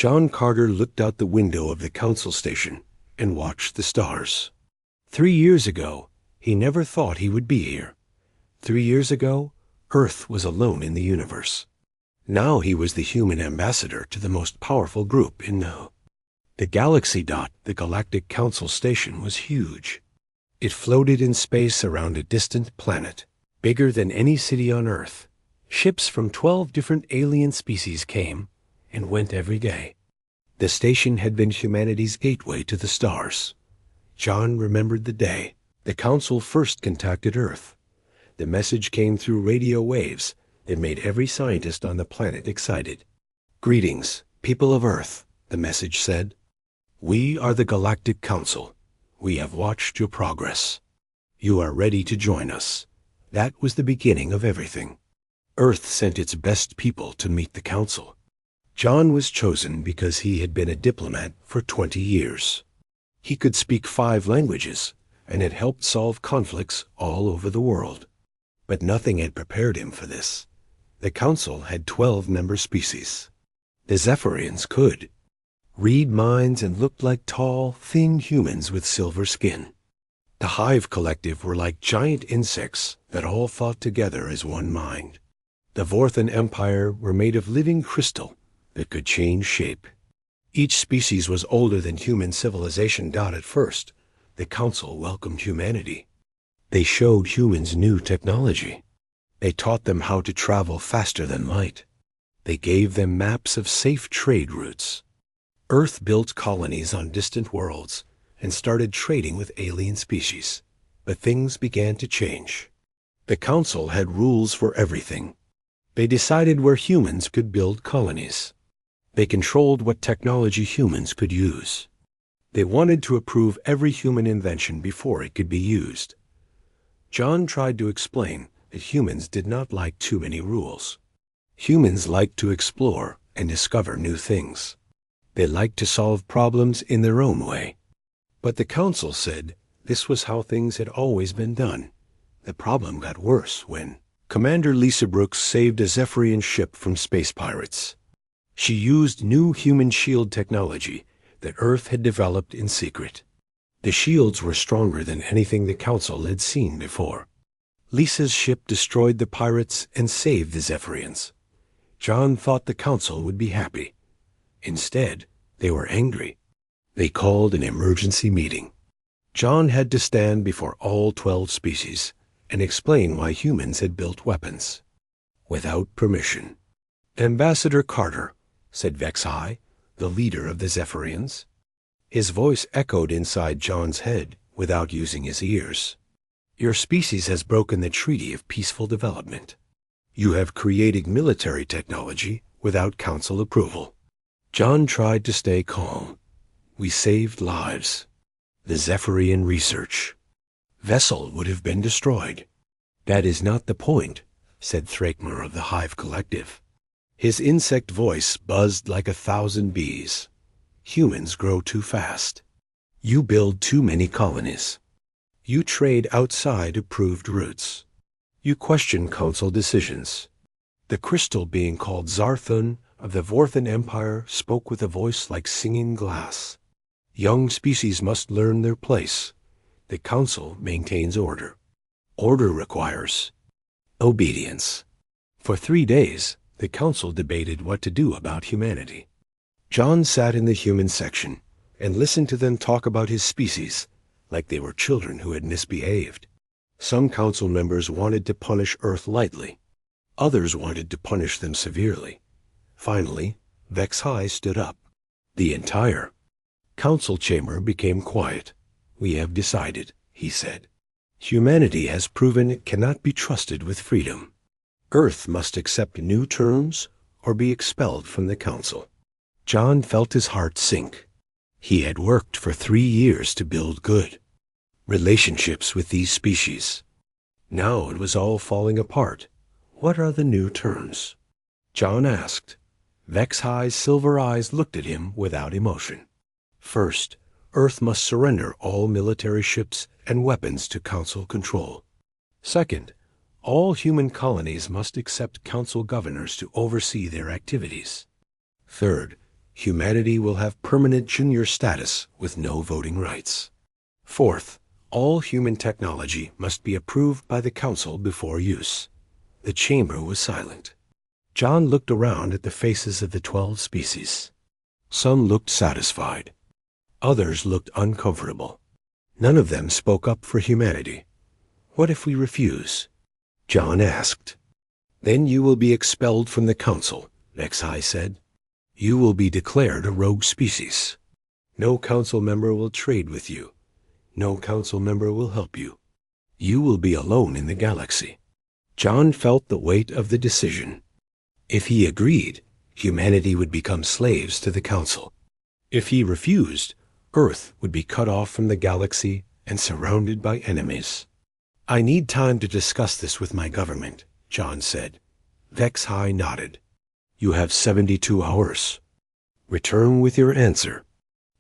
John Carter looked out the window of the council station and watched the stars. 3 years ago, he never thought he would be here. 3 years ago, Earth was alone in the universe. Now he was the human ambassador to the most powerful group in the galaxy. The Galactic Council Station was huge. It floated in space around a distant planet, bigger than any city on Earth. Ships from 12 different alien species came and went every day. The station had been humanity's gateway to the stars. John remembered the day the Council first contacted Earth. The message came through radio waves that made every scientist on the planet excited. "Greetings, people of Earth," the message said. "We are the Galactic Council. We have watched your progress. You are ready to join us." That was the beginning of everything. Earth sent its best people to meet the Council. John was chosen because he had been a diplomat for 20 years. He could speak 5 languages and had helped solve conflicts all over the world. But nothing had prepared him for this. The Council had 12 member species. The Zephyrians could read minds and looked like tall, thin humans with silver skin. The Hive Collective were like giant insects that all thought together as one mind. The Vorthan Empire were made of living crystal that could change shape. Each species was older than human civilization. At first, the Council welcomed humanity. They showed humans new technology. They taught them how to travel faster than light. They gave them maps of safe trade routes. Earth built colonies on distant worlds and started trading with alien species. But things began to change. The Council had rules for everything. They decided where humans could build colonies. They controlled what technology humans could use. They wanted to approve every human invention before it could be used. John tried to explain that humans did not like too many rules. Humans liked to explore and discover new things. They liked to solve problems in their own way. But the Council said this was how things had always been done. The problem got worse when Commander Lisa Brooks saved a Zephyrian ship from space pirates. She used new human shield technology that Earth had developed in secret. The shields were stronger than anything the Council had seen before. Lisa's ship destroyed the pirates and saved the Zephyrians. John thought the Council would be happy. Instead, they were angry. They called an emergency meeting. John had to stand before all 12 species and explain why humans had built weapons without permission. "Ambassador Carter," said Vexai, the leader of the Zephyrians. His voice echoed inside John's head without using his ears. "Your species has broken the Treaty of Peaceful Development. You have created military technology without Council approval." John tried to stay calm. "We saved lives. The Zephyrian research vessel would have been destroyed." "That is not the point," said Thrakmar of the Hive Collective. His insect voice buzzed like 1,000 bees. "Humans grow too fast. You build too many colonies. You trade outside approved routes. You question Council decisions." The crystal being called Zarthun of the Vorthan Empire spoke with a voice like singing glass. "Young species must learn their place. The Council maintains order. Order requires obedience." For 3 days, the Council debated what to do about humanity. John sat in the human section and listened to them talk about his species like they were children who had misbehaved. Some Council members wanted to punish Earth lightly. Others wanted to punish them severely. Finally, Vexai stood up. The entire Council chamber became quiet. "We have decided," he said. "Humanity has proven it cannot be trusted with freedom. Earth must accept new terms or be expelled from the Council." John felt his heart sink. He had worked for 3 years to build good relationships with these species. Now it was all falling apart. What are the new terms? John asked. Vexai's silver eyes looked at him without emotion. First, Earth must surrender all military ships and weapons to Council control. Second, all human colonies must accept Council governors to oversee their activities. Third, humanity will have permanent junior status with no voting rights. Fourth, all human technology must be approved by the Council before use. The chamber was silent. John looked around at the faces of the 12 species. Some looked satisfied. Others looked uncomfortable. None of them spoke up for humanity. What if we refuse? John asked. Then you will be expelled from the Council, HFY said. You will be declared a rogue species. No Council member will trade with you. No Council member will help you. You will be alone in the galaxy. John felt the weight of the decision. If he agreed, humanity would become slaves to the Council. If he refused, Earth would be cut off from the galaxy and surrounded by enemies. I need time to discuss this with my government, John said. HFY nodded. You have 72 hours. Return with your answer.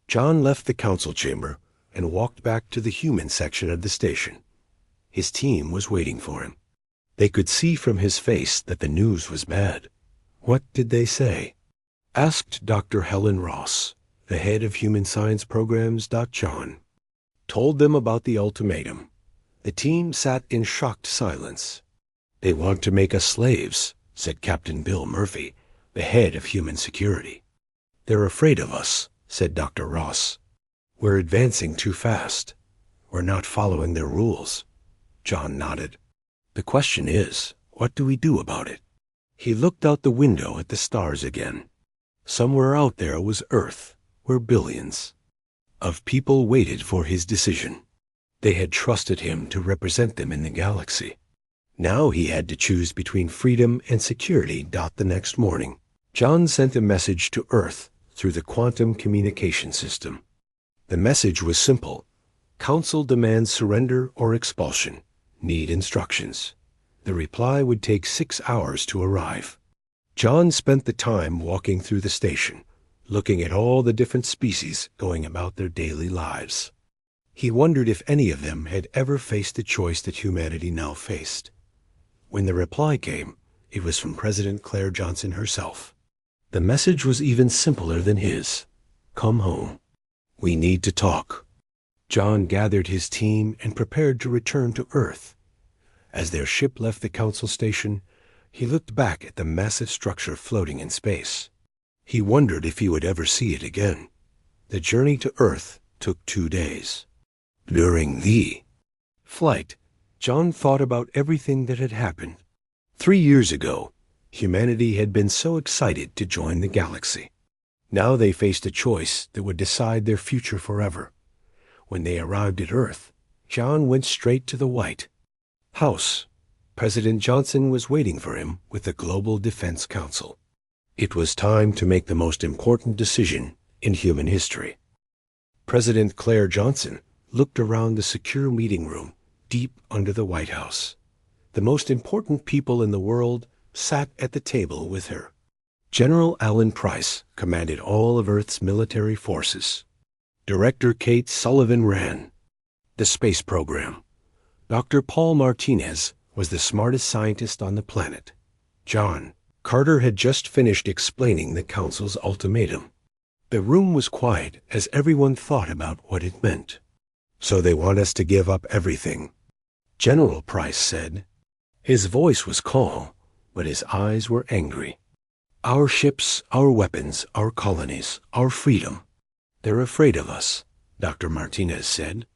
John left the council chamber and walked back to the human section of the station. His team was waiting for him. They could see from his face that the news was bad. What did they say? Asked Dr. Helen Ross, the head of human science programs. John told them about the ultimatum. The team sat in shocked silence. They want to make us slaves, said Captain Bill Murphy, the head of human security. They're afraid of us, said Dr. Ross. We're advancing too fast. We're not following their rules. John nodded. The question is, what do we do about it? He looked out the window at the stars again. Somewhere out there was Earth, where billions of people waited for his decision. They had trusted him to represent them in the galaxy. Now he had to choose between freedom and security. The next morning, John sent a message to Earth through the quantum communication system. The message was simple. Council demands surrender or expulsion. Need instructions. The reply would take 6 hours to arrive. John spent the time walking through the station, looking at all the different species going about their daily lives. He wondered if any of them had ever faced the choice that humanity now faced. When the reply came, it was from President Claire Johnson herself. The message was even simpler than his. Come home. We need to talk. John gathered his team and prepared to return to Earth. As their ship left the council station, he looked back at the massive structure floating in space. He wondered if he would ever see it again. The journey to Earth took 2 days. During the flight, John thought about everything that had happened. 3 years ago, humanity had been so excited to join the galaxy. Now they faced a choice that would decide their future forever. When they arrived at Earth, John went straight to the White House. President Johnson was waiting for him with the Global Defense Council. It was time to make the most important decision in human history. President Claire Johnson looked around the secure meeting room deep under the White House. The most important people in the world sat at the table with her. General Alan Price commanded all of Earth's military forces. Director Kate Sullivan ran the space program. Dr. Paul Martinez was the smartest scientist on the planet. John Carter had just finished explaining the Council's ultimatum. The room was quiet as everyone thought about what it meant. So they want us to give up everything, General Price said. His voice was calm, but his eyes were angry. Our ships, our weapons, our colonies, our freedom. They're afraid of us, Dr. Martinez said.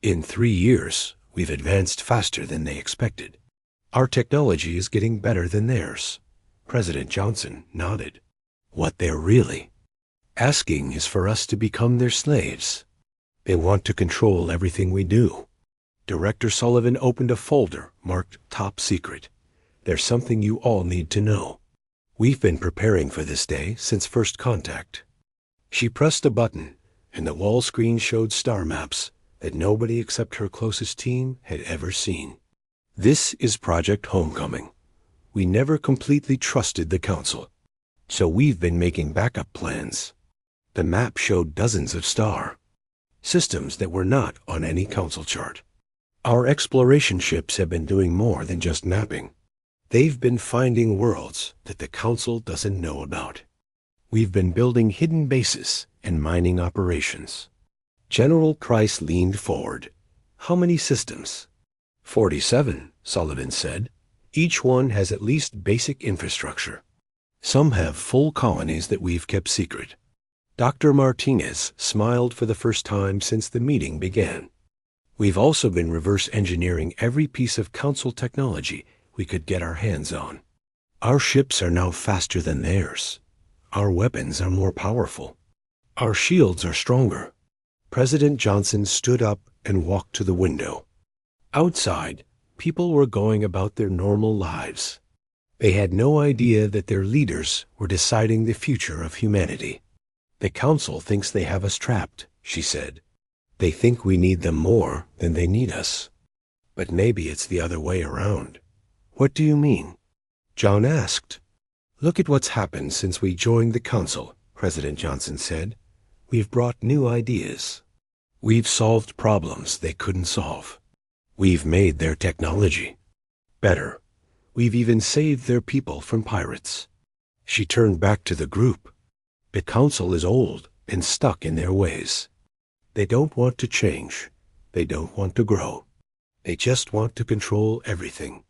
In 3 years, we've advanced faster than they expected. Our technology is getting better than theirs. President Johnson nodded. What they're really asking is for us to become their slaves. They want to control everything we do. Director Sullivan opened a folder marked Top Secret. There's something you all need to know. We've been preparing for this day since first contact. She pressed a button, and the wall screen showed star maps that nobody except her closest team had ever seen. This is Project Homecoming. We never completely trusted the Council, so we've been making backup plans. The map showed dozens of star systems that were not on any Council chart. Our exploration ships have been doing more than just mapping. They've been finding worlds that the Council doesn't know about. We've been building hidden bases and mining operations. General Price leaned forward. How many systems? 47, Sullivan said. Each one has at least basic infrastructure. Some have full colonies that we've kept secret. Dr. Martinez smiled for the first time since the meeting began. We've also been reverse engineering every piece of Council technology we could get our hands on. Our ships are now faster than theirs. Our weapons are more powerful. Our shields are stronger. President Johnson stood up and walked to the window. Outside, people were going about their normal lives. They had no idea that their leaders were deciding the future of humanity. The Council thinks they have us trapped, she said. They think we need them more than they need us. But maybe it's the other way around. What do you mean? John asked. Look at what's happened since we joined the Council, President Johnson said. We've brought new ideas. We've solved problems they couldn't solve. We've made their technology better. We've even saved their people from pirates. She turned back to the group. The Council is old and stuck in their ways. They don't want to change. They don't want to grow. They just want to control everything.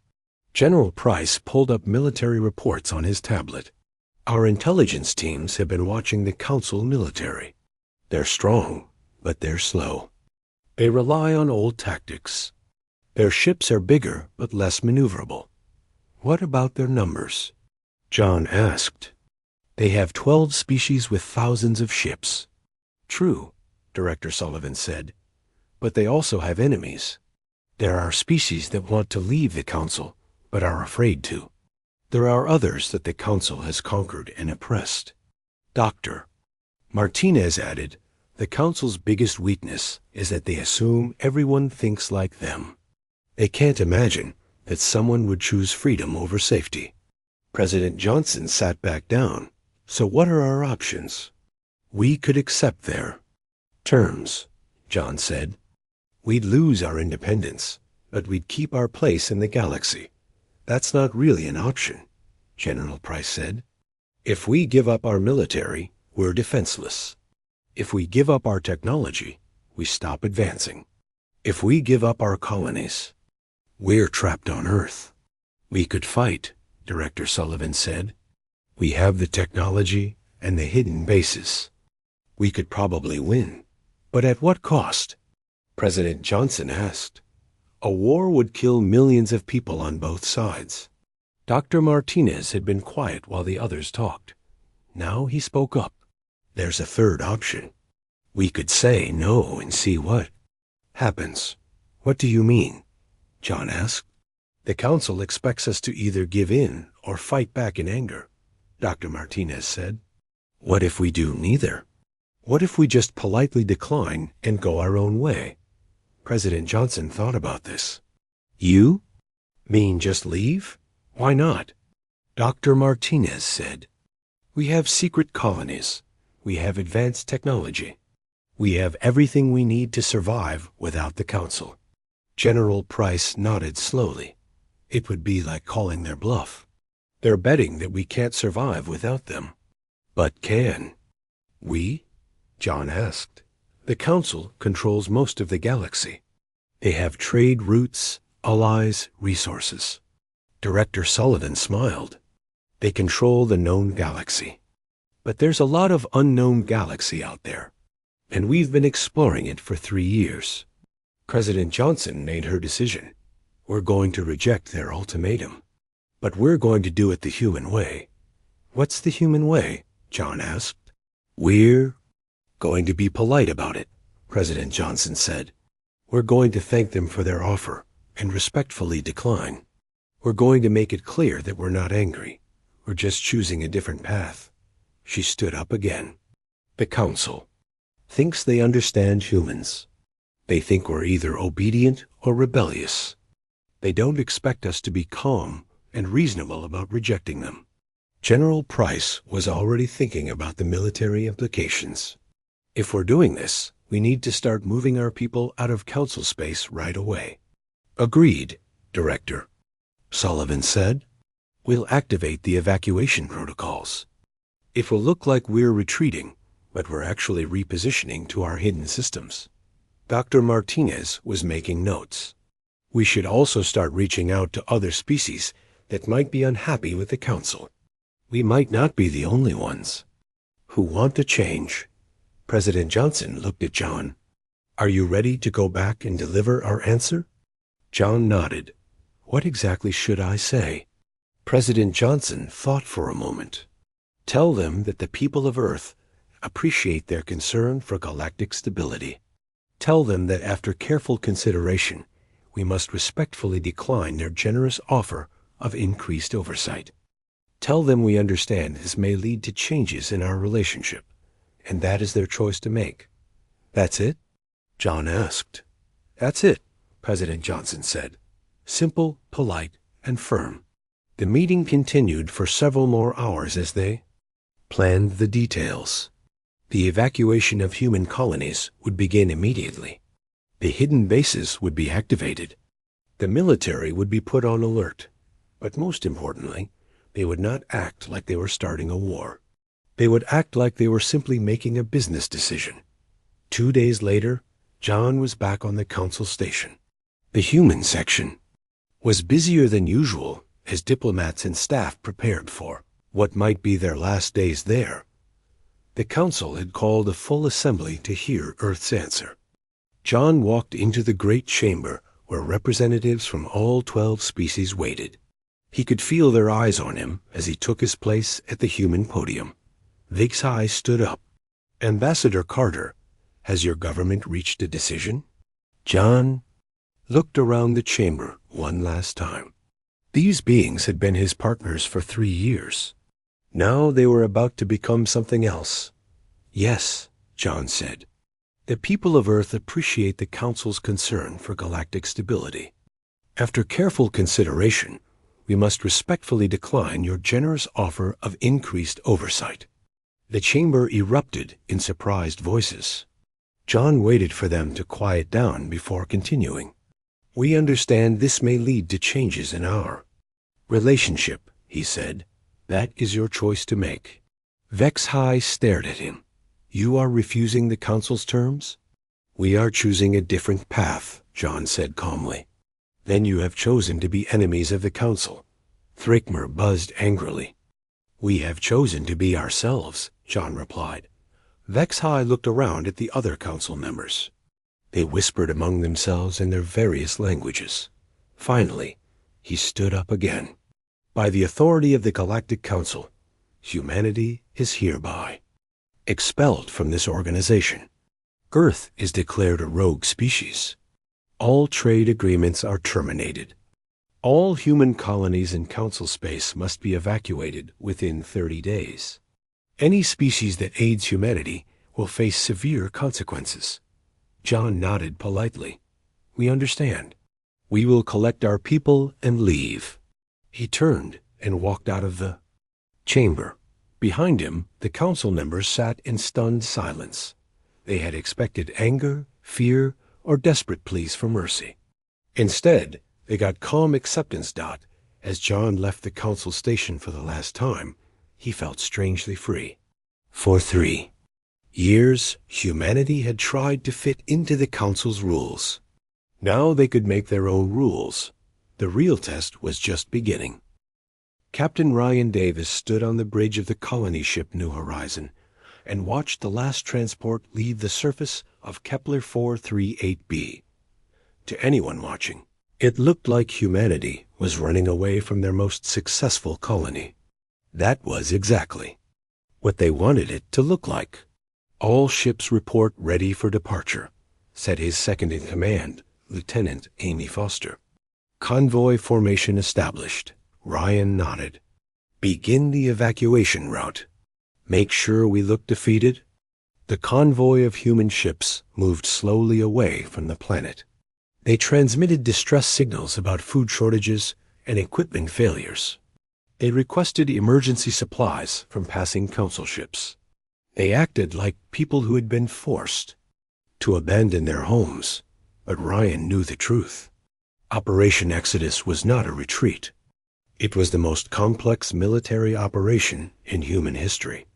General Price pulled up military reports on his tablet. Our intelligence teams have been watching the Council military. They're strong, but they're slow. They rely on old tactics. Their ships are bigger but less maneuverable. What about their numbers? John asked. They have 12 species with thousands of ships. True, Director Sullivan said, but they also have enemies. There are species that want to leave the Council, but are afraid to. There are others that the Council has conquered and oppressed. Doctor Martinez added, the Council's biggest weakness is that they assume everyone thinks like them. They can't imagine that someone would choose freedom over safety. President Johnson sat back down. So what are our options? We could accept their terms, John said. We'd lose our independence, but we'd keep our place in the galaxy. That's not really an option, General Price said. If we give up our military, we're defenseless. If we give up our technology, we stop advancing. If we give up our colonies, we're trapped on Earth. We could fight, Director Sullivan said. We have the technology and the hidden bases. We could probably win. But at what cost? President Johnson asked. A war would kill millions of people on both sides. Dr. Martinez had been quiet while the others talked. Now he spoke up. There's a third option. We could say no and see what happens. What do you mean? John asked. The Council expects us to either give in or fight back in anger, Dr. Martinez said. What if we do neither? What if we just politely decline and go our own way? President Johnson thought about this. You mean just leave? Why not? Dr. Martinez said. We have secret colonies. We have advanced technology. We have everything we need to survive without the Council. General Price nodded slowly. It would be like calling their bluff. They're betting that we can't survive without them. But can we? John asked. The Council controls most of the galaxy. They have trade routes, allies, resources. Director Sullivan smiled. They control the known galaxy. But there's a lot of unknown galaxy out there, and we've been exploring it for 3 years. President Johnson made her decision. We're going to reject their ultimatum. But we're going to do it the human way. What's the human way? John asked. We're going to be polite about it, President Johnson said. We're going to thank them for their offer and respectfully decline. We're going to make it clear that we're not angry. We're just choosing a different path. She stood up again. The Council thinks they understand humans. They think we're either obedient or rebellious. They don't expect us to be calm and reasonable about rejecting them. General Price was already thinking about the military implications. If we're doing this, we need to start moving our people out of Council space right away. Agreed, Director, Sullivan said. We'll activate the evacuation protocols. It will look like we're retreating, but we're actually repositioning to our hidden systems. Dr. Martinez was making notes. We should also start reaching out to other species that might be unhappy with the Council. We might not be the only ones who want to change. President Johnson looked at John. Are you ready to go back and deliver our answer? John nodded. What exactly should I say? President Johnson thought for a moment. Tell them that the people of Earth appreciate their concern for galactic stability. Tell them that after careful consideration, we must respectfully decline their generous offer of increased oversight. Tell them we understand this may lead to changes in our relationship, and that is their choice to make. That's it? John asked. That's it, President Johnson said. Simple, polite, and firm. The meeting continued for several more hours as they planned the details. The evacuation of human colonies would begin immediately. The hidden bases would be activated. The military would be put on alert. But most importantly, they would not act like they were starting a war. They would act like they were simply making a business decision. 2 days later, John was back on the Council station. The human section was busier than usual as diplomats and staff prepared for what might be their last days there. The Council had called a full assembly to hear Earth's answer. John walked into the great chamber where representatives from all 12 species waited. He could feel their eyes on him as he took his place at the human podium. Vixai stood up. Ambassador Carter, has your government reached a decision? John looked around the chamber one last time. These beings had been his partners for 3 years. Now they were about to become something else. Yes, John said. The people of Earth appreciate the Council's concern for galactic stability. After careful consideration, we must respectfully decline your generous offer of increased oversight. The chamber erupted in surprised voices. John waited for them to quiet down before continuing. We understand this may lead to changes in our relationship, he said. That is your choice to make. Vexhai stared at him. You are refusing the Council's terms? We are choosing a different path, John said calmly. Then you have chosen to be enemies of the Council. Thrakmer buzzed angrily. We have chosen to be ourselves, John replied. Vexhai looked around at the other Council members. They whispered among themselves in their various languages. Finally, he stood up again. By the authority of the Galactic Council, humanity is hereby expelled from this organization. Earth is declared a rogue species. All trade agreements are terminated. All human colonies in Council space must be evacuated within 30 days. Any species that aids humanity will face severe consequences. John nodded politely. We understand. We will collect our people and leave. He turned and walked out of the chamber. Behind him, the Council members sat in stunned silence. They had expected anger, fear, or desperate pleas for mercy. Instead, they got calm acceptance. As John left the Council station for the last time, he felt strangely free. For 3 years, humanity had tried to fit into the Council's rules. Now they could make their own rules. The real test was just beginning. Captain Ryan Davis stood on the bridge of the colony ship New Horizon and watched the last transport leave the surface of Kepler 438b. To anyone watching, it looked like humanity was running away from their most successful colony. That was exactly what they wanted it to look like. All ships report ready for departure, said his second-in-command, Lieutenant Amy Foster. Convoy formation established. Ryan nodded. Begin the evacuation route. Make sure we look defeated. The convoy of human ships moved slowly away from the planet. They transmitted distress signals about food shortages and equipment failures. They requested emergency supplies from passing Council ships. They acted like people who had been forced to abandon their homes, but Ryan knew the truth. Operation Exodus was not a retreat. It was the most complex military operation in human history.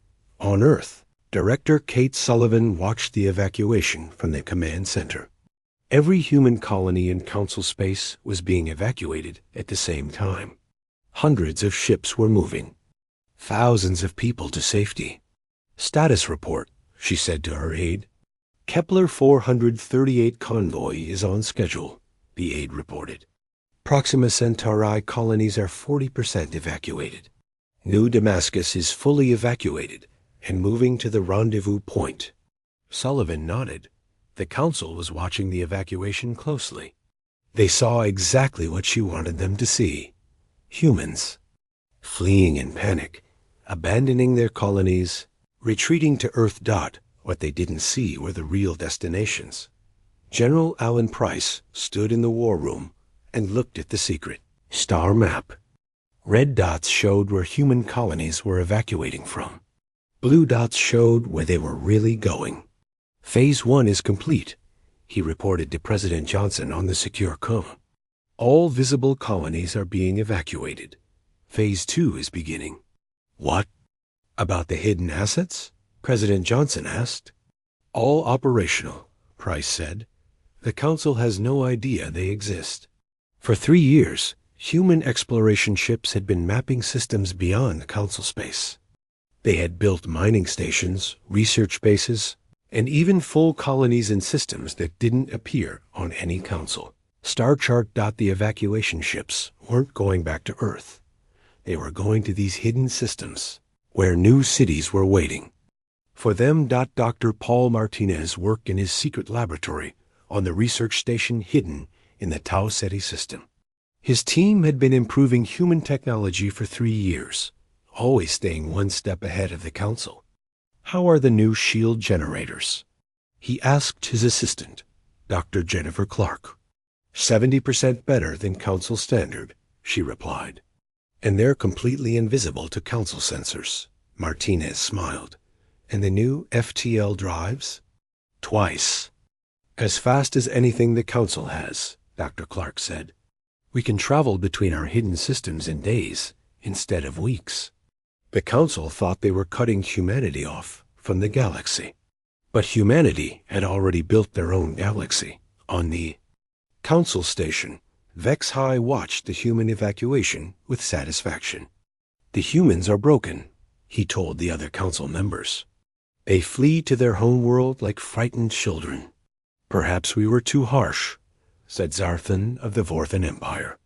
On Earth, Director Kate Sullivan watched the evacuation from the command center. Every human colony in Council space was being evacuated at the same time. Hundreds of ships were moving. Thousands of people to safety. Status report, she said to her aide. Kepler 438 convoy is on schedule, the aide reported. Proxima Centauri colonies are 40% evacuated. New Damascus is fully evacuated and moving to the rendezvous point. Sullivan nodded. The council was watching the evacuation closely. They saw exactly what she wanted them to see. Humans, fleeing in panic, abandoning their colonies, retreating to Earth. What they didn't see were the real destinations. General Alan Price stood in the war room and looked at the secret star map. Red dots showed where human colonies were evacuating from. Blue dots showed where they were really going. Phase 1 is complete, he reported to President Johnson on the secure cone. All visible colonies are being evacuated. Phase 2 is beginning. What? About the hidden assets? President Johnson asked. All operational, Price said. The Council has no idea they exist. For 3 years, human exploration ships had been mapping systems beyond Council space. They had built mining stations, research bases, and even full colonies in systems that didn't appear on any Council. Star chart. The evacuation ships weren't going back to Earth. They were going to these hidden systems, where new cities were waiting. For them. Dr. Paul Martinez worked in his secret laboratory on the research station hidden in the Tau Ceti system. His team had been improving human technology for 3 years, always staying one step ahead of the Council. How are the new shield generators? He asked his assistant, Dr. Jennifer Clark. 70% better than Council standard, she replied. And they're completely invisible to Council sensors. Martinez smiled. And the new FTL drives? Twice. As fast as anything the Council has, Dr. Clark said. We can travel between our hidden systems in days instead of weeks. The Council thought they were cutting humanity off from the galaxy. But humanity had already built their own galaxy. On the Council station, Vex High watched the human evacuation with satisfaction. The humans are broken, he told the other Council members. They flee to their homeworld like frightened children. Perhaps we were too harsh, said Zarthan of the Vorthan Empire.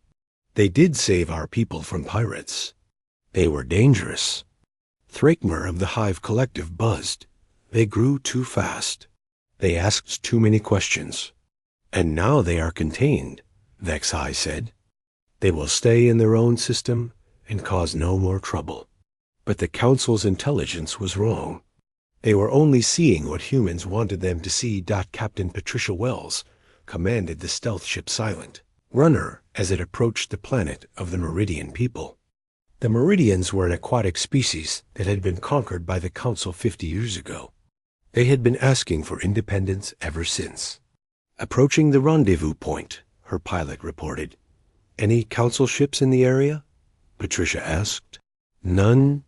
They did save our people from pirates. They were dangerous. Thrakmer of the Hive Collective buzzed. They grew too fast. They asked too many questions. And now they are contained, Vex High said. They will stay in their own system and cause no more trouble. But the Council's intelligence was wrong. They were only seeing what humans wanted them to see. Captain Patricia Wells commanded the stealth ship Silent Runner as it approached the planet of the Meridian people. The Meridians were an aquatic species that had been conquered by the Council 50 years ago. They had been asking for independence ever since. Approaching the rendezvous point, her pilot reported. Any Council ships in the area? Patricia asked. None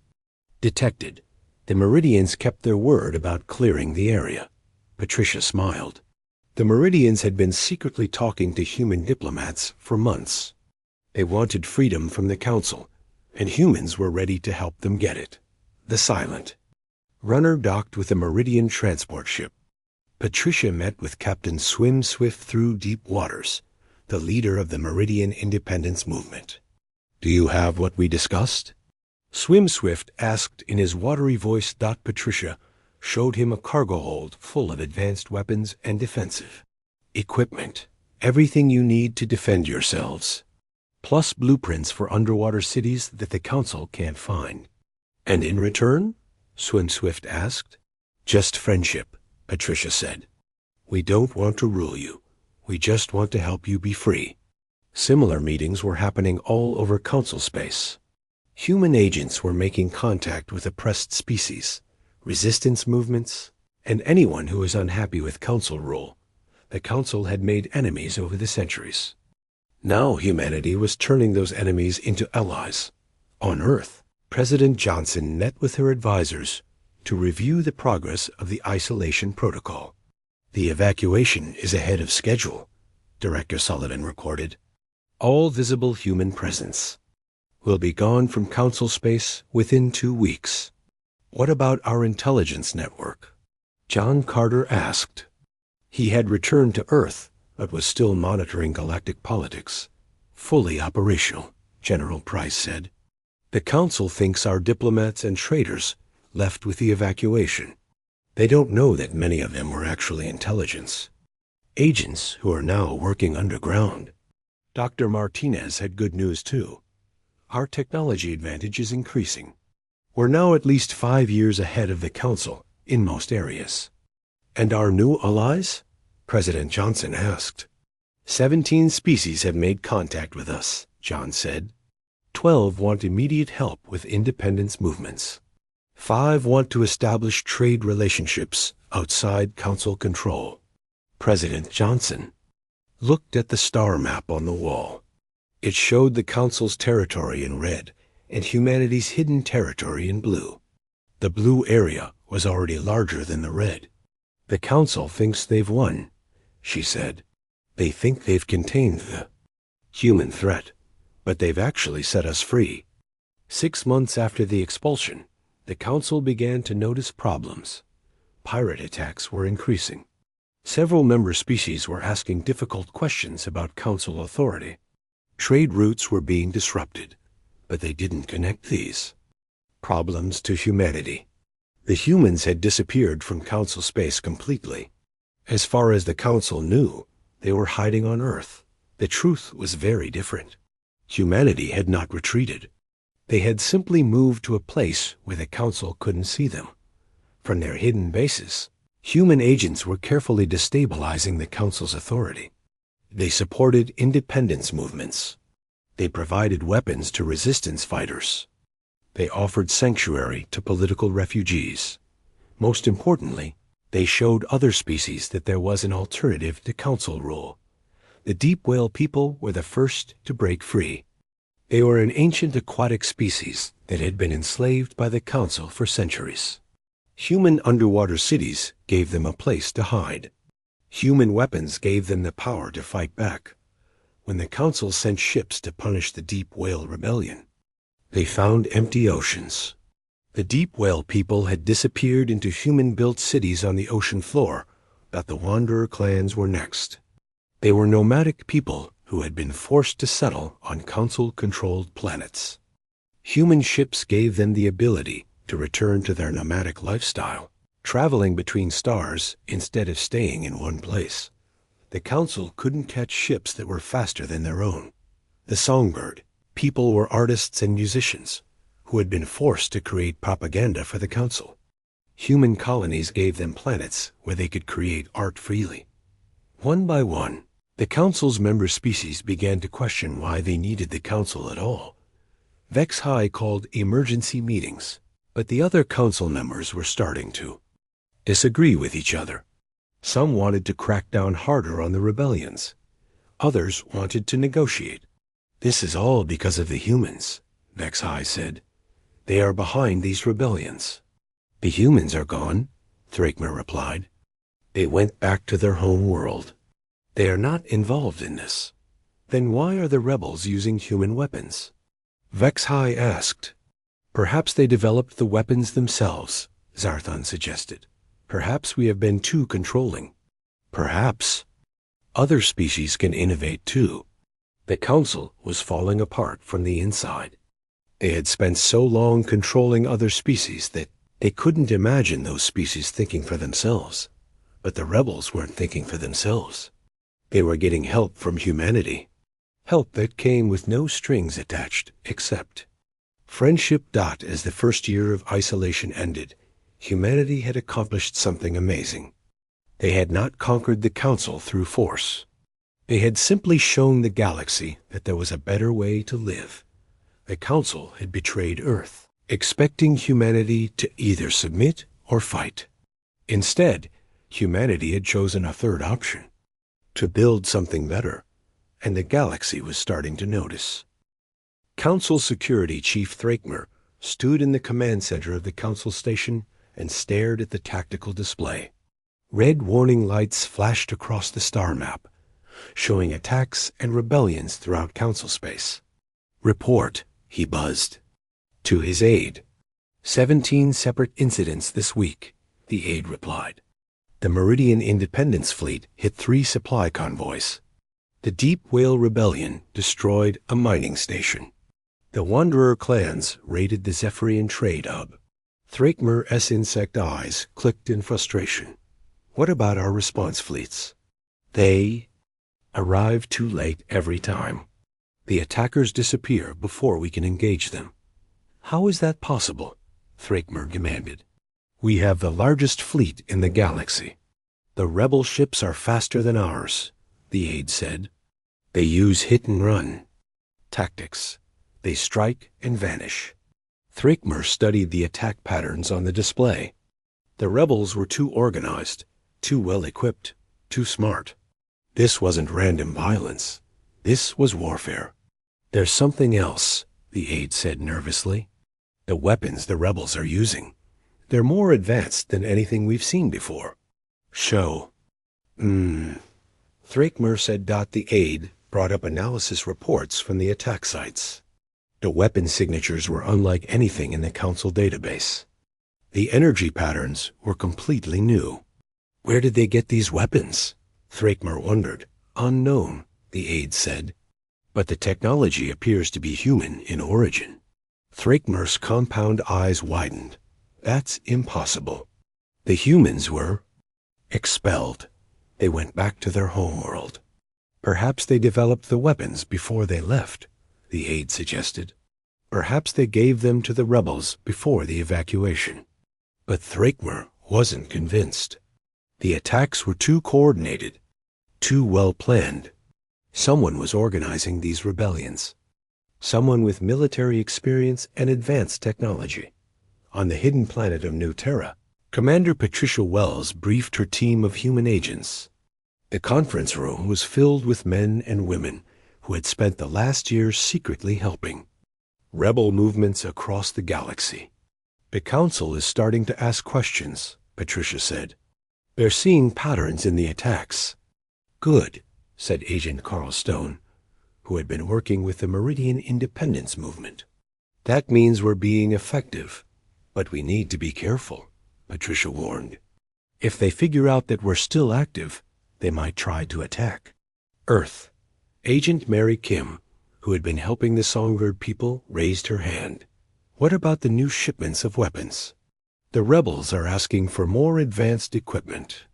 detected. The Meridians kept their word about clearing the area. Patricia smiled. The Meridians had been secretly talking to human diplomats for months. They wanted freedom from the Council, and humans were ready to help them get it. The Silent Runner docked with a Meridian transport ship. Patricia met with Captain Swim Swift through Deep Waters, the leader of the Meridian Independence Movement. Do you have what we discussed? Swim Swift asked in his watery voice. Patricia showed him a cargo hold full of advanced weapons and defensive equipment. Everything you need to defend yourselves. Plus blueprints for underwater cities that the Council can't find. And in return? Swim Swift asked. Just friendship, Patricia said. We don't want to rule you. We just want to help you be free. Similar meetings were happening all over Council space. Human agents were making contact with oppressed species, resistance movements, and anyone who was unhappy with Council rule. The Council had made enemies over the centuries. Now humanity was turning those enemies into allies. On Earth, President Johnson met with her advisors to review the progress of the isolation protocol. The evacuation is ahead of schedule, Director Sullivan recorded. All visible human presence will be gone from Council space within 2 weeks. What about our intelligence network? John Carter asked. He had returned to Earth, but was still monitoring galactic politics. Fully operational, General Price said. The Council thinks our diplomats and traders left with the evacuation. They don't know that many of them were actually intelligence. Agents who are now working underground. Dr. Martinez had good news too. Our technology advantage is increasing. We're now at least 5 years ahead of the Council in most areas. And our new allies? President Johnson asked. 17 species have made contact with us, John said. 12 want immediate help with independence movements. 5 want to establish trade relationships outside Council control. President Johnson looked at the star map on the wall. It showed the Council's territory in red and humanity's hidden territory in blue. The blue area was already larger than the red. The Council thinks they've won, she said. They think they've contained the human threat, but they've actually set us free. 6 months after the expulsion, the Council began to notice problems. Pirate attacks were increasing. Several member species were asking difficult questions about Council authority. Trade routes were being disrupted, but they didn't connect these problems to humanity. The humans had disappeared from Council space completely. As far as the Council knew, they were hiding on Earth. The truth was very different. Humanity had not retreated. They had simply moved to a place where the Council couldn't see them. From their hidden bases, human agents were carefully destabilizing the Council's authority. They supported independence movements. They provided weapons to resistance fighters. They offered sanctuary to political refugees. Most importantly, they showed other species that there was an alternative to Council rule. The deep whale people were the first to break free. They were an ancient aquatic species that had been enslaved by the Council for centuries. Human underwater cities gave them a place to hide. Human weapons gave them the power to fight back. When the Council sent ships to punish the deep whale rebellion, they found empty oceans. The deep whale people had disappeared into human-built cities on the ocean floor, but the Wanderer clans were next. They were nomadic people who had been forced to settle on Council-controlled planets. Human ships gave them the ability to return to their nomadic lifestyle, traveling between stars instead of staying in one place. The Council couldn't catch ships that were faster than their own. The Songbird people were artists and musicians who had been forced to create propaganda for the Council. Human colonies gave them planets where they could create art freely. One by one, the Council's member species began to question why they needed the Council at all. Vex High called emergency meetings, but the other Council members were starting to disagree with each other. Some wanted to crack down harder on the rebellions. Others wanted to negotiate. This is all because of the humans, Vex High said. They are behind these rebellions. The humans are gone, Thrakmer replied. They went back to their home world. They are not involved in this. Then why are the rebels using human weapons? Vex High asked. Perhaps they developed the weapons themselves, Zarthon suggested. Perhaps we have been too controlling. Perhaps other species can innovate too. The Council was falling apart from the inside. They had spent so long controlling other species that they couldn't imagine those species thinking for themselves. But the rebels weren't thinking for themselves. They were getting help from humanity. Help that came with no strings attached except friendship. As the first year of isolation ended, humanity had accomplished something amazing. They had not conquered the Council through force. They had simply shown the galaxy that there was a better way to live. The Council had betrayed Earth, expecting humanity to either submit or fight. Instead, humanity had chosen a third option, to build something better, and the galaxy was starting to notice. Council Security Chief Thrakmer stood in the command center of the Council station and stared at the tactical display. Red warning lights flashed across the star map, showing attacks and rebellions throughout Council space. "Report," he buzzed. To his aide. 17 separate incidents this week, the aide replied. The Meridian Independence Fleet hit 3 supply convoys. The Deep Whale Rebellion destroyed a mining station. The Wanderer clans raided the Zephyrian trade hub. Thrakmer's insect eyes clicked in frustration. What about our response fleets? They arrive too late every time. The attackers disappear before we can engage them. How is that possible? Thrakmer demanded. We have the largest fleet in the galaxy. The rebel ships are faster than ours, the aide said. They use hit and run tactics. They strike and vanish. Thrakmer studied the attack patterns on the display. The rebels were too organized, too well equipped, too smart. This wasn't random violence. This was warfare. There's something else, the aide said nervously. The weapons the rebels are using. They're more advanced than anything we've seen before. Show. Thrakmer said. The aide brought up analysis reports from the attack sites. The weapon signatures were unlike anything in the Council database. The energy patterns were completely new. Where did they get these weapons? Thrakmer wondered. Unknown, the aide said. But the technology appears to be human in origin. Thrakmer's compound eyes widened. That's impossible. The humans were expelled. They went back to their homeworld. Perhaps they developed the weapons before they left, the aide suggested. Perhaps they gave them to the rebels before the evacuation. But Thrakmer wasn't convinced. The attacks were too coordinated, too well planned. Someone was organizing these rebellions. Someone with military experience and advanced technology. On the hidden planet of New Terra, Commander Patricia Wells briefed her team of human agents. The conference room was filled with men and women who had spent the last year secretly helping. Rebel movements across the galaxy. The Council is starting to ask questions, Patricia said. They're seeing patterns in the attacks. Good, said Agent Carl Stone, who had been working with the Meridian Independence Movement. That means we're being effective, but we need to be careful, Patricia warned. If they figure out that we're still active, they might try to attack. Earth. Agent Mary Kim, who had been helping the Songbird people, raised her hand. What about the new shipments of weapons? The rebels are asking for more advanced equipment.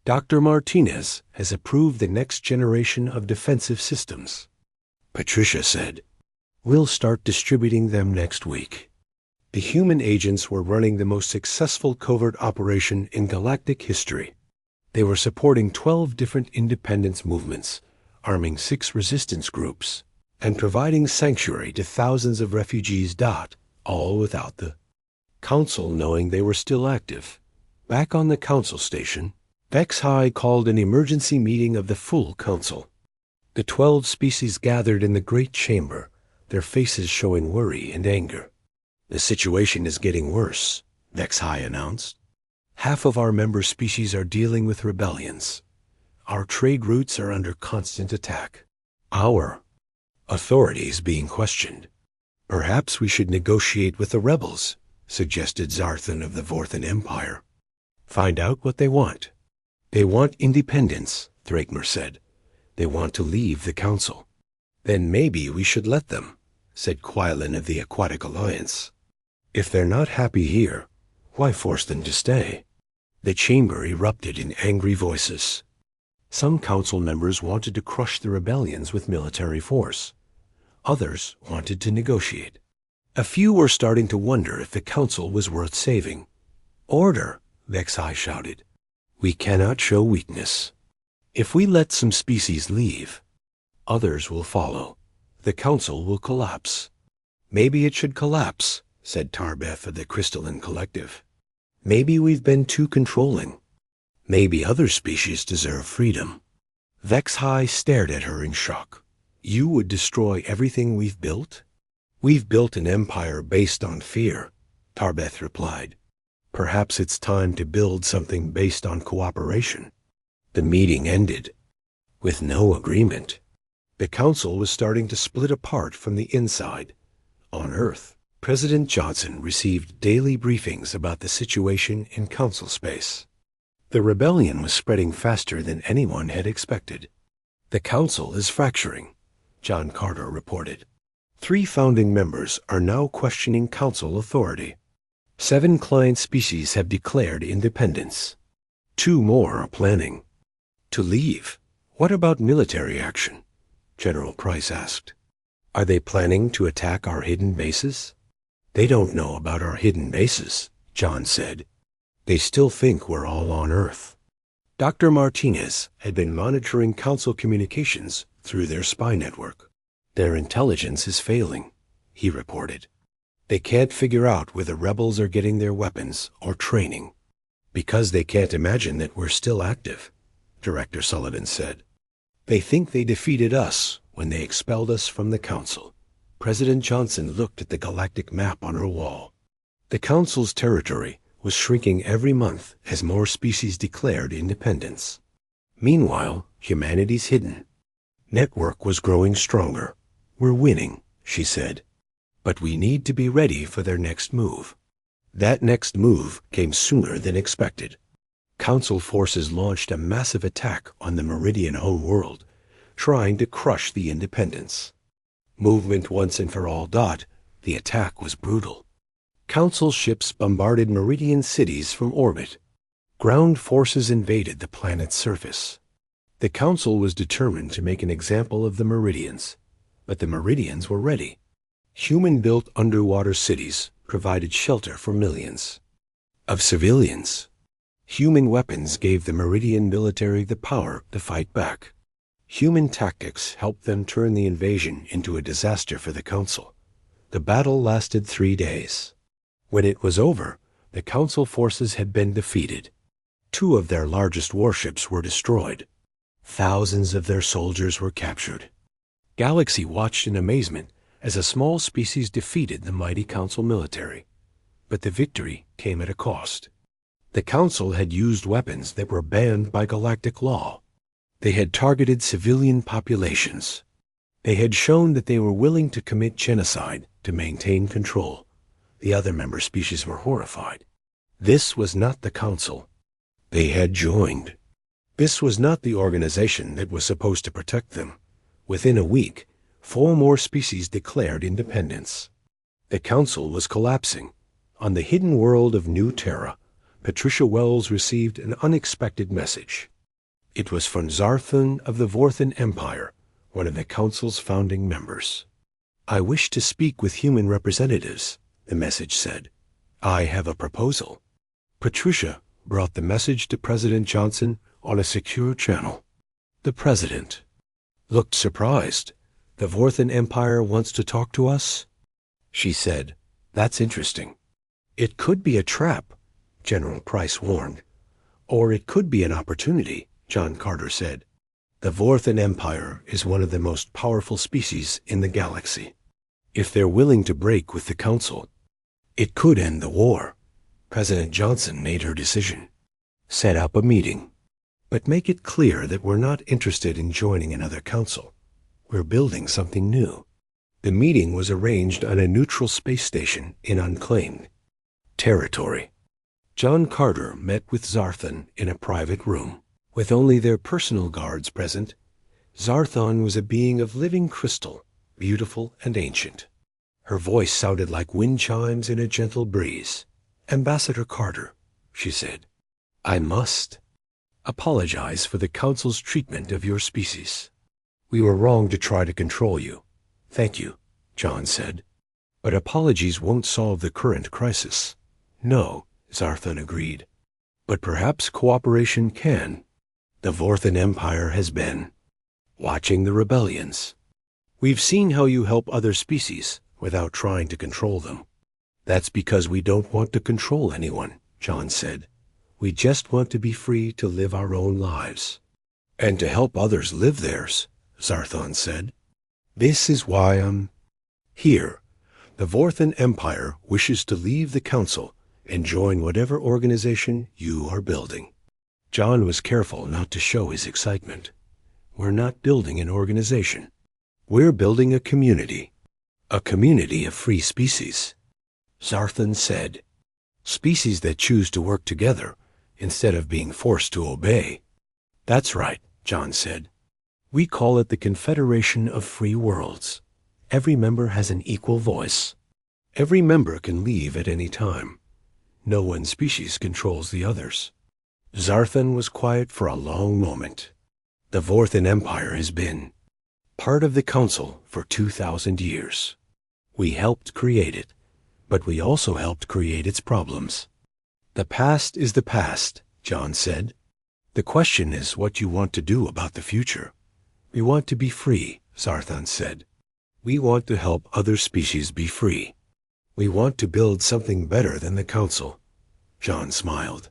Dr. Martinez has approved the next generation of defensive systems. Patricia said, We'll start distributing them next week. The human agents were running the most successful covert operation in galactic history. They were supporting 12 different independence movements, arming 6 resistance groups, and providing sanctuary to thousands of refugees. All without the Council knowing they were still active. Back on the Council station, Vex High called an emergency meeting of the full Council. The 12 species gathered in the Great Chamber, their faces showing worry and anger. The situation is getting worse, Vex High announced. Half of our member species are dealing with rebellions. Our trade routes are under constant attack. Our authority is being questioned. Perhaps we should negotiate with the rebels, suggested Zarthan of the Vorthan Empire. Find out what they want. They want independence, Thrakmer said. They want to leave the Council. Then maybe we should let them, said Quilin of the Aquatic Alliance. If they're not happy here, why force them to stay? The chamber erupted in angry voices. Some Council members wanted to crush the rebellions with military force. Others wanted to negotiate. A few were starting to wonder if the Council was worth saving. Order, Vex High shouted. We cannot show weakness. If we let some species leave, others will follow. The Council will collapse. Maybe it should collapse, said Tarbeth of the Crystalline Collective. Maybe we've been too controlling. Maybe other species deserve freedom. Vex High stared at her in shock. You would destroy everything we've built? We've built an empire based on fear, Tarbeth replied. Perhaps it's time to build something based on cooperation. The meeting ended with no agreement. The council was starting to split apart from the inside. On Earth, President Johnson received daily briefings about the situation in council space. The rebellion was spreading faster than anyone had expected. The council is fracturing, John Carter reported. 3 founding members are now questioning council authority. 7 client species have declared independence. 2 more are planning to leave. What about military action? General Price asked. Are they planning to attack our hidden bases? They don't know about our hidden bases, John said. They still think we're all on Earth. Dr. Martinez had been monitoring council communications through their spy network. Their intelligence is failing, he reported. They can't figure out where the rebels are getting their weapons or training. Because they can't imagine that we're still active, Director Sullivan said. They think they defeated us when they expelled us from the council. President Johnson looked at the galactic map on her wall. The council's territory was shrinking every month as more species declared independence. Meanwhile, humanity's hidden network was growing stronger. We're winning, she said. But we need to be ready for their next move. That next move came sooner than expected. Council forces launched a massive attack on the Meridian home world, trying to crush the independence. Movement once and for all. The attack was brutal. Council ships bombarded Meridian cities from orbit. Ground forces invaded the planet's surface. The Council was determined to make an example of the Meridians, but the Meridians were ready. Human-built underwater cities provided shelter for millions of civilians. Human weapons gave the Meridian military the power to fight back. Human tactics helped them turn the invasion into a disaster for the Council. The battle lasted 3 days. When it was over, the Council forces had been defeated. 2 of their largest warships were destroyed. Thousands of their soldiers were captured. Galaxy watched in amazement as a small species defeated the mighty Council military. But the victory came at a cost. The Council had used weapons that were banned by galactic law. They had targeted civilian populations. They had shown that they were willing to commit genocide to maintain control. The other member species were horrified. This was not the Council they had joined. This was not the organization that was supposed to protect them. Within a week, 4 more species declared independence. The Council was collapsing. On the hidden world of New Terra, Patricia Wells received an unexpected message. It was from Zarthon of the Vorthan Empire, one of the Council's founding members. I wish to speak with human representatives, the message said. I have a proposal. Patricia brought the message to President Johnson on a secure channel. The president looked surprised. The Vorthan Empire wants to talk to us? She said, That's interesting. It could be a trap, General Price warned. Or it could be an opportunity, John Carter said. The Vorthan Empire is one of the most powerful species in the galaxy. If they're willing to break with the Council, it could end the war. President Johnson made her decision. Set up a meeting. But make it clear that we're not interested in joining another council. We're building something new. The meeting was arranged on a neutral space station in unclaimed territory. John Carter met with Zarthon in a private room. With only their personal guards present, Zarthon was a being of living crystal, beautiful and ancient. Her voice sounded like wind chimes in a gentle breeze. Ambassador Carter, she said, I must apologize for the Council's treatment of your species. We were wrong to try to control you. Thank you, John said. But apologies won't solve the current crisis. No, Zarthon agreed. But perhaps cooperation can. The Vorthan Empire has been watching the rebellions. We've seen how you help other species without trying to control them. That's because we don't want to control anyone, John said. We just want to be free to live our own lives. And to help others live theirs, Zarthon said. This is why I'm here. The Vorthan Empire wishes to leave the Council and join whatever organization you are building. John was careful not to show his excitement. We're not building an organization. We're building a community of free species. Zarthan said, species that choose to work together instead of being forced to obey. That's right, John said. We call it the Confederation of Free Worlds. Every member has an equal voice. Every member can leave at any time. No one species controls the others. Zarthan was quiet for a long moment. The Vorthan Empire has been part of the Council for 2,000 years. We helped create it, but we also helped create its problems. The past is the past, John said. The question is what you want to do about the future. We want to be free, Zarthan said. We want to help other species be free. We want to build something better than the Council. John smiled.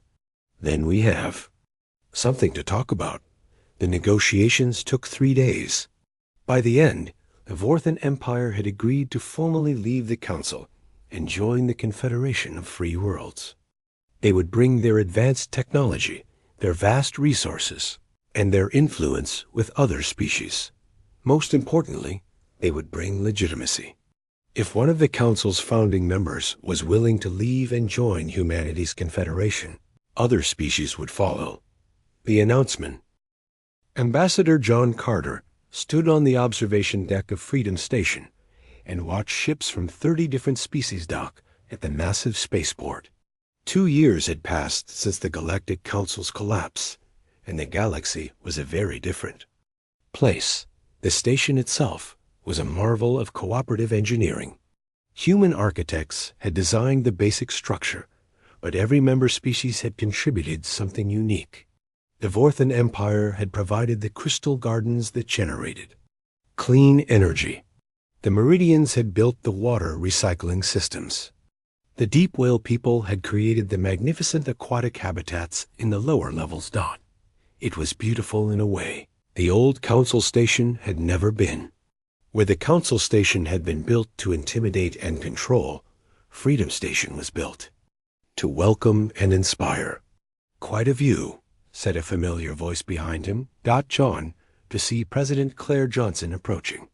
Then we have something to talk about. The negotiations took 3 days. By the end, the Vorthan Empire had agreed to formally leave the Council and join the Confederation of Free Worlds. They would bring their advanced technology, their vast resources, and their influence with other species. Most importantly, they would bring legitimacy. If one of the Council's founding members was willing to leave and join humanity's confederation, other species would follow. The announcement. Ambassador John Carter stood on the observation deck of Freedom Station and watched ships from 30 different species dock at the massive spaceport. 2 years had passed since the Galactic Council's collapse, and the galaxy was a very different place. The station itself was a marvel of cooperative engineering. Human architects had designed the basic structure, but every member species had contributed something unique. The Vorthan Empire had provided the crystal gardens that generated clean energy. The Meridians had built the water recycling systems. The Deep Whale people had created the magnificent aquatic habitats in the lower levels. It was beautiful in a way the old Council Station had never been. Where the Council Station had been built to intimidate and control, Freedom Station was built to welcome and inspire. Quite a view, said a familiar voice behind him. John, to see President Claire Johnson approaching.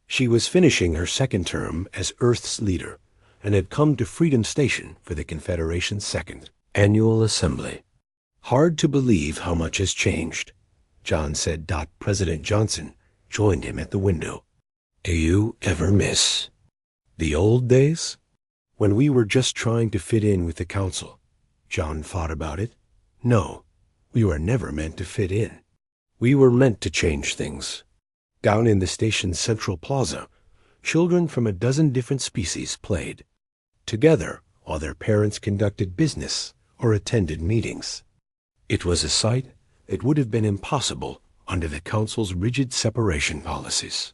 She was finishing her second term as Earth's leader and had come to Freedom Station for the Confederation's second annual assembly. Hard to believe how much has changed, John said. President Johnson joined him at the window. Do you ever miss the old days? When we were just trying to fit in with the Council. John thought about it. No, we were never meant to fit in. We were meant to change things. Down in the station's central plaza, children from a dozen different species played together while their parents conducted business or attended meetings. It was a sight that would have been impossible under the Council's rigid separation policies.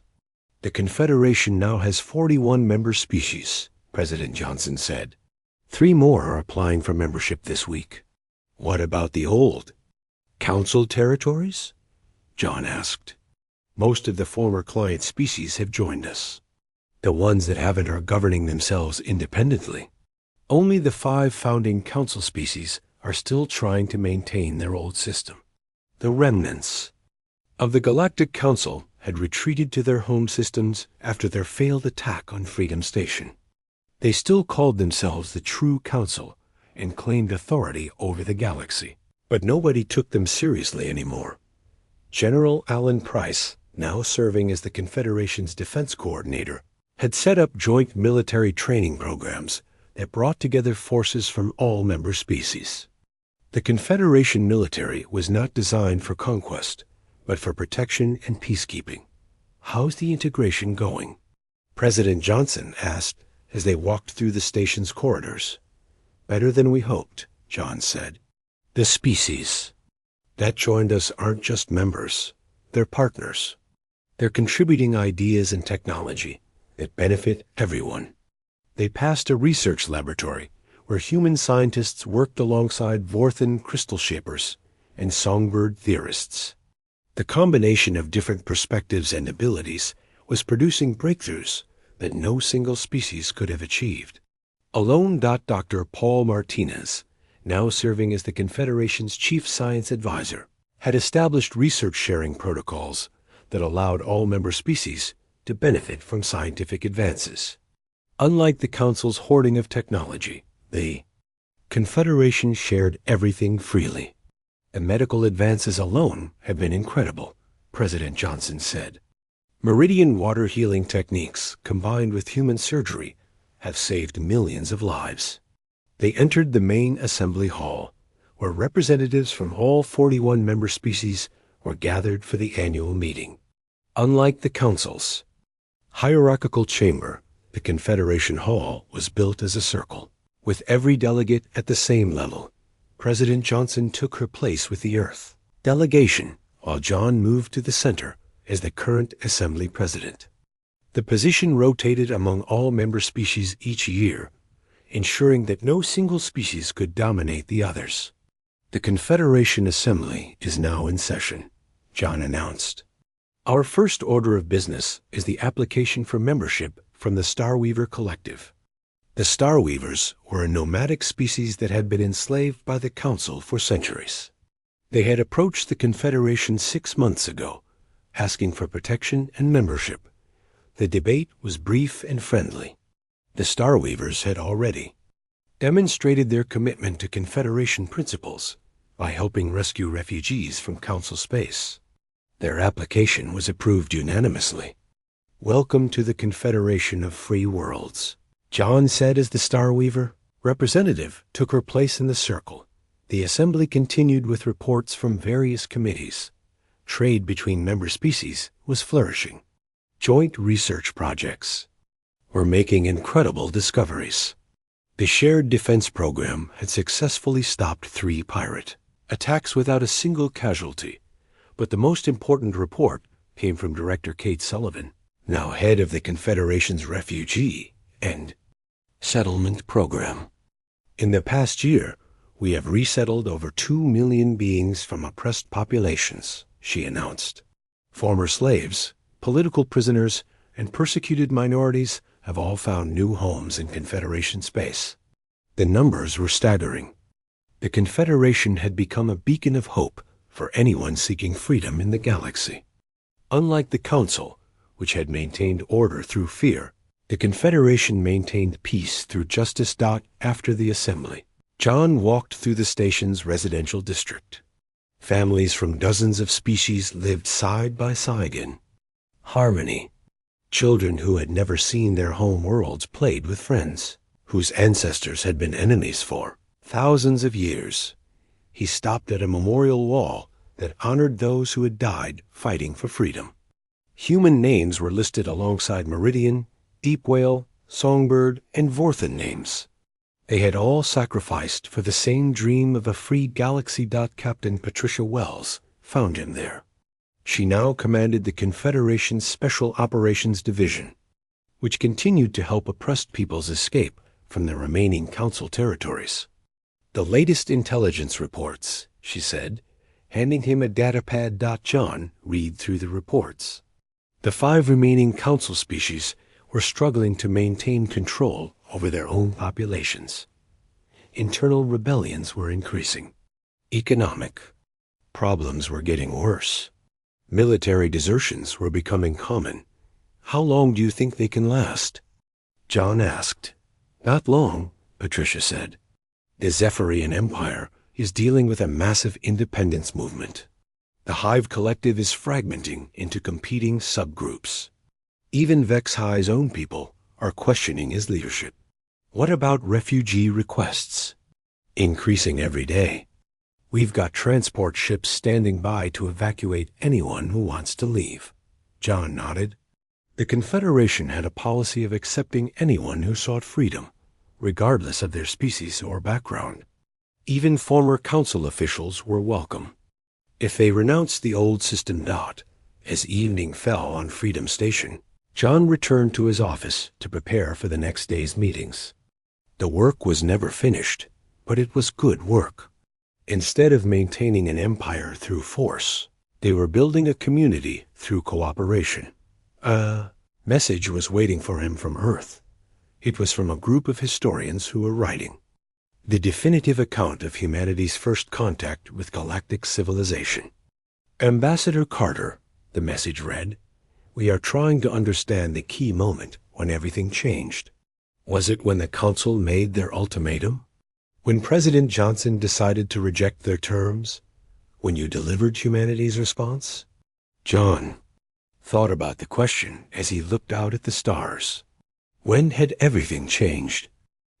The Confederation now has 41 member species, President Johnson said. 3 more are applying for membership this week. What about the old Council territories? John asked. Most of the former client species have joined us. The ones that haven't are governing themselves independently. Only the 5 founding Council species are still trying to maintain their old system. The remnants of the Galactic Council had retreated to their home systems after their failed attack on Freedom Station. They still called themselves the True Council and claimed authority over the galaxy, but nobody took them seriously anymore. General Alan Price, now serving as the Confederation's defense coordinator, had set up joint military training programs that brought together forces from all member species. The Confederation military was not designed for conquest, but for protection and peacekeeping. How's the integration going? President Johnson asked as they walked through the station's corridors. Better than we hoped, John said. The species that joined us aren't just members, they're partners. They're contributing ideas and technology that benefit everyone. They passed a research laboratory where human scientists worked alongside Vorthan crystal shapers and songbird theorists. The combination of different perspectives and abilities was producing breakthroughs that no single species could have achieved. Alone. Dr. Paul Martinez, now serving as the Confederation's chief science advisor, had established research-sharing protocols that allowed all member species to benefit from scientific advances. Unlike the Council's hoarding of technology, the Confederation shared everything freely. And medical advances alone have been incredible, President Johnson said. Meridian water healing techniques combined with human surgery have saved millions of lives. They entered the main assembly hall, where representatives from all 41 member species were gathered for the annual meeting. Unlike the Council's hierarchical chamber, the Confederation Hall was built as a circle. With every delegate at the same level, President Johnson took her place with the Earth delegation, while John moved to the center as the current Assembly President. The position rotated among all member species each year, ensuring that no single species could dominate the others. The Confederation Assembly is now in session, John announced. Our first order of business is the application for membership from the Starweaver Collective. The Starweavers were a nomadic species that had been enslaved by the Council for centuries. They had approached the Confederation 6 months ago, asking for protection and membership. The debate was brief and friendly. The Starweavers had already demonstrated their commitment to Confederation principles by helping rescue refugees from Council space. Their application was approved unanimously. "Welcome to the Confederation of Free Worlds," John said as the Starweaver representative took her place in the circle. The assembly continued with reports from various committees. Trade between member species was flourishing. Joint research projects were making incredible discoveries. The Shared Defense Program had successfully stopped 3 pirate attacks without a single casualty, but the most important report came from Director Kate Sullivan, now head of the Confederation's Refugee and Settlement Program. "In the past year, we have resettled over 2 million beings from oppressed populations," she announced. "Former slaves, political prisoners, and persecuted minorities have all found new homes in Confederation space." The numbers were staggering. The Confederation had become a beacon of hope for anyone seeking freedom in the galaxy. Unlike the Council, which had maintained order through fear, the Confederation maintained peace through justice. After the assembly, John walked through the station's residential district. Families from dozens of species lived side by side in harmony. Children who had never seen their home worlds played with friends whose ancestors had been enemies for thousands of years. He stopped at a memorial wall that honored those who had died fighting for freedom. Human names were listed alongside Meridian, Deep Whale, Songbird, and Vorthan names. They had all sacrificed for the same dream of a free galaxy. Captain Patricia Wells found him there. She now commanded the Confederation's Special Operations Division, which continued to help oppressed peoples escape from the remaining Council territories. "The latest intelligence reports," she said, handing him a datapad. John read through the reports. The 5 remaining Council species were struggling to maintain control over their own populations. Internal rebellions were increasing. Economic problems were getting worse. Military desertions were becoming common. "How long do you think they can last?" John asked. "Not long," Patricia said. "The Zephyrian Empire is dealing with a massive independence movement. The Hive Collective is fragmenting into competing subgroups. Even Vex High's own people are questioning his leadership." "What about refugee requests?" "Increasing every day. We've got transport ships standing by to evacuate anyone who wants to leave." John nodded. The Confederation had a policy of accepting anyone who sought freedom, regardless of their species or background. Even former Council officials were welcome. If they renounced the old system. As evening fell on Freedom Station, John returned to his office to prepare for the next day's meetings. The work was never finished, but it was good work. Instead of maintaining an empire through force, they were building a community through cooperation. A message was waiting for him from Earth. It was from a group of historians who were writing the definitive account of humanity's first contact with galactic civilization. Ambassador Carter, the message read, we are trying to understand the key moment when everything changed. Was it when the Council made their ultimatum? When President Johnson decided to reject their terms? When you delivered humanity's response? John thought about the question as he looked out at the stars. When had everything changed?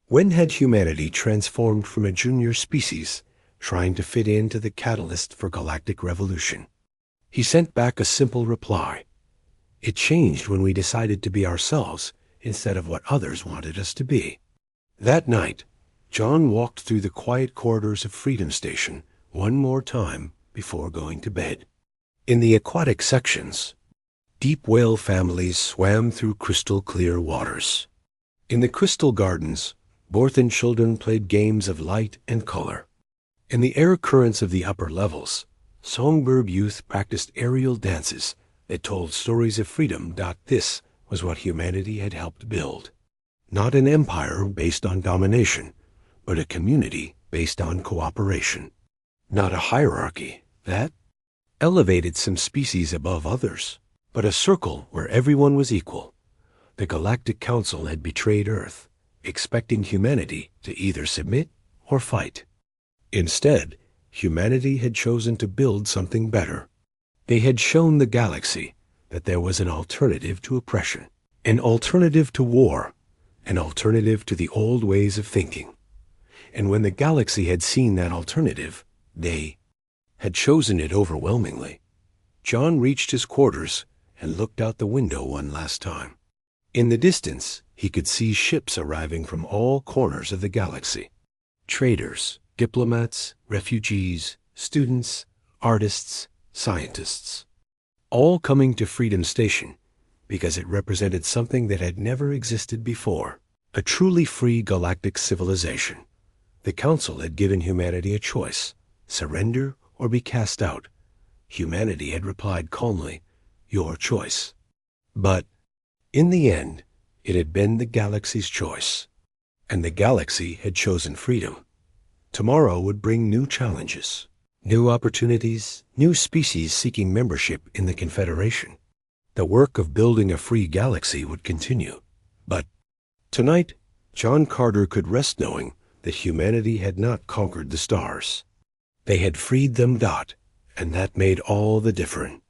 When had humanity transformed from a junior species trying to fit into the catalyst for galactic revolution? He sent back a simple reply. It changed when we decided to be ourselves instead of what others wanted us to be. That night, John walked through the quiet corridors of Freedom Station one more time before going to bed. In the aquatic sections, deep whale families swam through crystal-clear waters. In the crystal gardens, Borthan children played games of light and color. In the air currents of the upper levels, songbird youth practiced aerial dances that told stories of freedom. This was what humanity had helped build. Not an empire based on domination, but a community based on cooperation. Not a hierarchy that elevated some species above others, but a circle where everyone was equal. The Galactic Council had betrayed Earth, expecting humanity to either submit or fight. Instead, humanity had chosen to build something better. They had shown the galaxy that there was an alternative to oppression, an alternative to war, an alternative to the old ways of thinking. And when the galaxy had seen that alternative, they had chosen it overwhelmingly. John reached his quarters and looked out the window one last time. In the distance, he could see ships arriving from all corners of the galaxy. Traders, diplomats, refugees, students, artists, scientists, all coming to Freedom Station because it represented something that had never existed before, a truly free galactic civilization. The Council had given humanity a choice, surrender or be cast out. Humanity had replied calmly, your choice. But in the end, it had been the galaxy's choice, and the galaxy had chosen freedom. Tomorrow would bring new challenges, new opportunities, new species seeking membership in the Confederation. The work of building a free galaxy would continue. But tonight, John Carter could rest knowing that humanity had not conquered the stars. They had freed them. And that made all the difference.